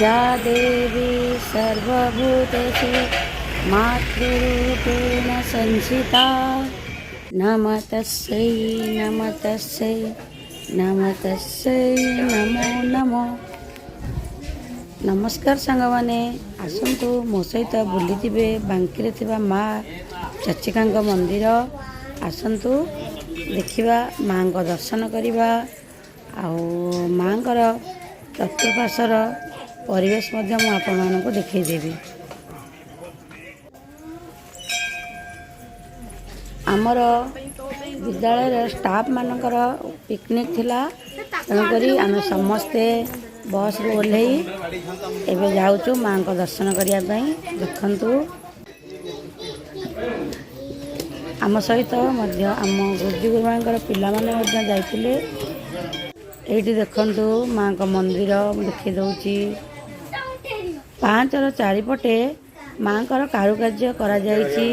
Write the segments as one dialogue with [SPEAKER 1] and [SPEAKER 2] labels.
[SPEAKER 1] या देवी सर्वभूतेषु मातृरूपेण संस्थिता नमस्तस्यै नमस्तस्यै नमस्तस्यै नमो नमो। नमस्कार सांग मैंने आसतु मो सहित बुली बांकी थिबा माँ चर्चिका मंदिर आसतु देखिबा माँ को दर्शन करिबा आउ माँ चतुर्पार्श्वर परिवेश मध्य मु आपण मानक देखैदेवी। आमर विद्यालय स्टाफ मानकर पिकनिक थिला तेणुकरी आम समस्ते बस रू ओह्लै एवं जाऊँ माँ को दर्शन करने। देखु आम सहित आम गुरुजी गुरुमा पिला जाइए। ये देखु माँ को मंदिर देखी दौची 5 र चारिपटे माँ को कारुकार्य करा जाइछि।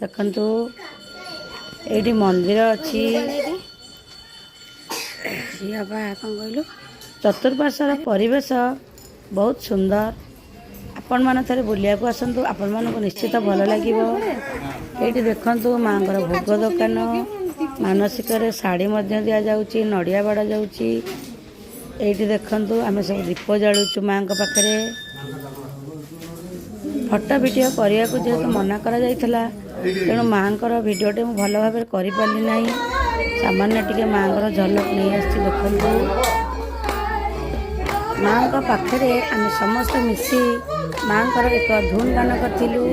[SPEAKER 1] देखु ये मंदिर अच्छी कहलु चतुर्पार्श्वर परिवेश बहुत सुंदर। आपण मैंने थे बुलिया को आसतु आपण मानक निश्चित भल लगे। ये देखु माँ को भोग दुकान मानसिक शाढ़ी दि जाऊँगी नड़िया बाड़ा जाऊँगी। ये देखु आम सब दीप जालुचु माँ पाखे फटो वीडियो करने को जेहेतु मना करा जाइथिला तेणु माँ भिडटे मुझे भल भाव करी ना सामान्य टिके माँ झलक नहीं आसी। देखु माँ पाखे आम समस्त मिसी माँ एक धुन गान करूँ।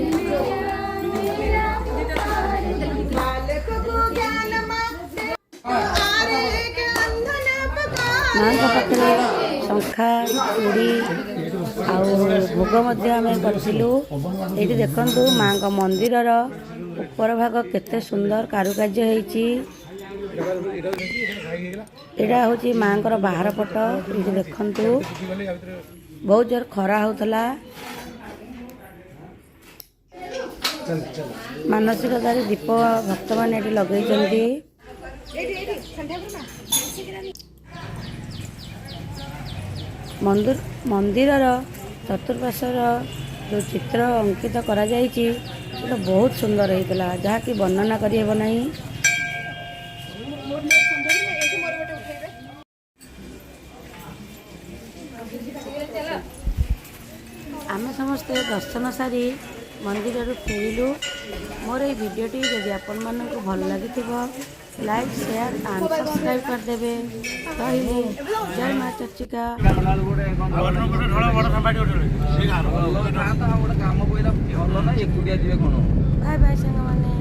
[SPEAKER 1] माँ पाखे शंखा चूड़ी आउ भोग आम करूँ। ये देखु माँ का मंदिर ऊपर भाग केते सुंदर कारुकार्य होइछि। यहाँ हूँ माँ को बाहर पट। ये देखु बहुत जोर खरा होता मानसिकतार दीप भक्त मैंने लगे। मंदिर चतुर्पार्श्वर जो चित्र अंकित करा जाइछि तो बहुत सुंदर होता जहाँकि वर्णना करहब नहीं। आम समस्ते दर्शन सारी मंदिर फेरिलु। मोर ये वीडियोटी जदि आपण मानक भल लगी लाइक शेयर एंड सब्सक्राइब करदेवे। रही जय माँ चर्चिका। बाय बाय सांग मैंने।